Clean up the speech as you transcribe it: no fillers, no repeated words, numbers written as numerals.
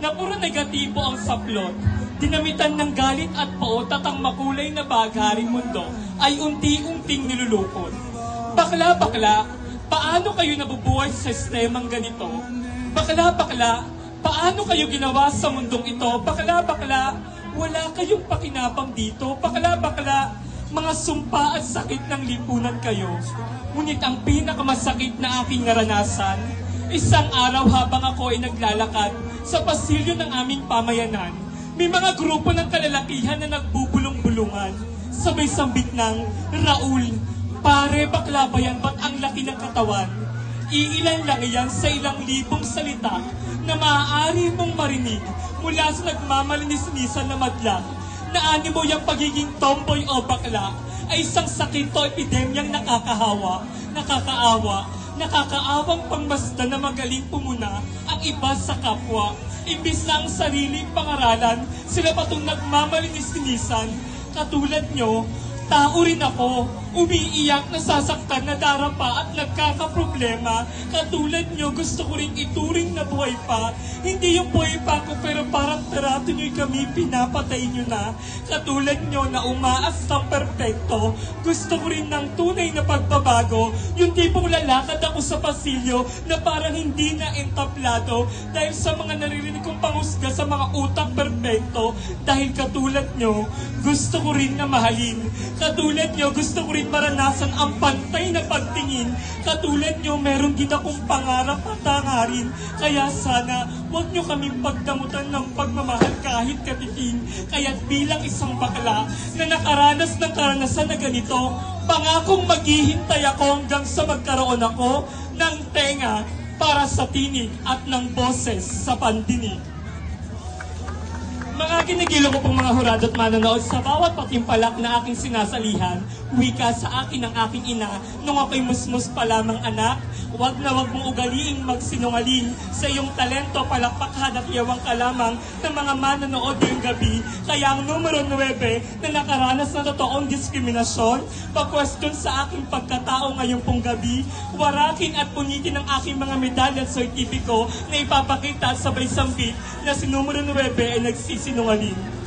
na puro negatibo ang saplot. Dinamitan ng galit at paot at ang makulay na bagharing mundo ay unti-unting nilulukot. Bakla-bakla, paano kayo nabubuhay sa sistemang ganito? Bakla-bakla, paano kayo ginawa sa mundong ito? Bakla-bakla, wala kayong pakinabang dito. Bakla-bakla, mga sumpa at sakit ng lipunan kayo. Ngunit ang pinakamasakit na aking naranasan, isang araw habang ako ay naglalakad sa pasilyo ng aming pamayanan, may mga grupo ng kalalakihan na nagbubulong-bulungan. Sabay sambit ng, Raul, pare bakla ba yan? Ba't ang laki ng katawan? Iilan lang iyan sa ilang libong salita na maaari mong marinig mula sa nagmamalinis-nisan na madla. Na animo yung pagiging tomboy o bakla ay isang sakit o epidemyang nakakaawa, nakakaawang pangmasdan na magaling pumuna ang iba sa kapwa. Imbis na ang sariling pangaralan, sila patong nagmamalinis-linisan. Katulad nyo, tao rin ako, umiiyak, nasasaktan, nadarapa at nagkakaproblema. Katulad nyo, gusto ko rin ituring na buhay pa. Hindi yung buhay pa ko, pero parang tarato nyo'y kami, pinapatay nyo na. Katulad nyo na umaas ng perpekto, gusto ko rin ng tunay na pagbabago. Yung tipong lalakad ako sa pasilyo na parang hindi na entablado dahil sa mga naririnig kong panghusga sa mga utak perpekto. Dahil katulad nyo, gusto ko rin na mahalin. Katulad nyo, gusto ko rin maranasan ang pantay na pagtingin. Katulad nyo, meron din akong pangarap at hangarin. Kaya sana, huwag nyo kaming pagdamutan ng pagmamahal kahit katiting. Kaya't bilang isang bakla na nakaranas ng karanasan na ganito, pangakong maghihintay ako hanggang sa magkaroon ako ng tenga para sa tinig at ng boses sa pandinig. Mga ginigilo ko pong mga hurado at manonood, sa bawat patimpalak na aking sinasalihan, wika sa akin ng aking ina, nung ako'y musmus pa lamang anak, wag na wag mong ugaliing magsinungaling, sa iyong talento palakpakan at yawang ka lamang ng mga manonood ngayong gabi. Kaya ang numero 9 na nakaranas ng totoong diskriminasyon, pag-question sa aking pagkatao ngayong pong gabi, warakin at punitin ang aking mga medalya at sertipiko na ipapakita at sabay sambit na si numero 9 ay nagsisinungaling.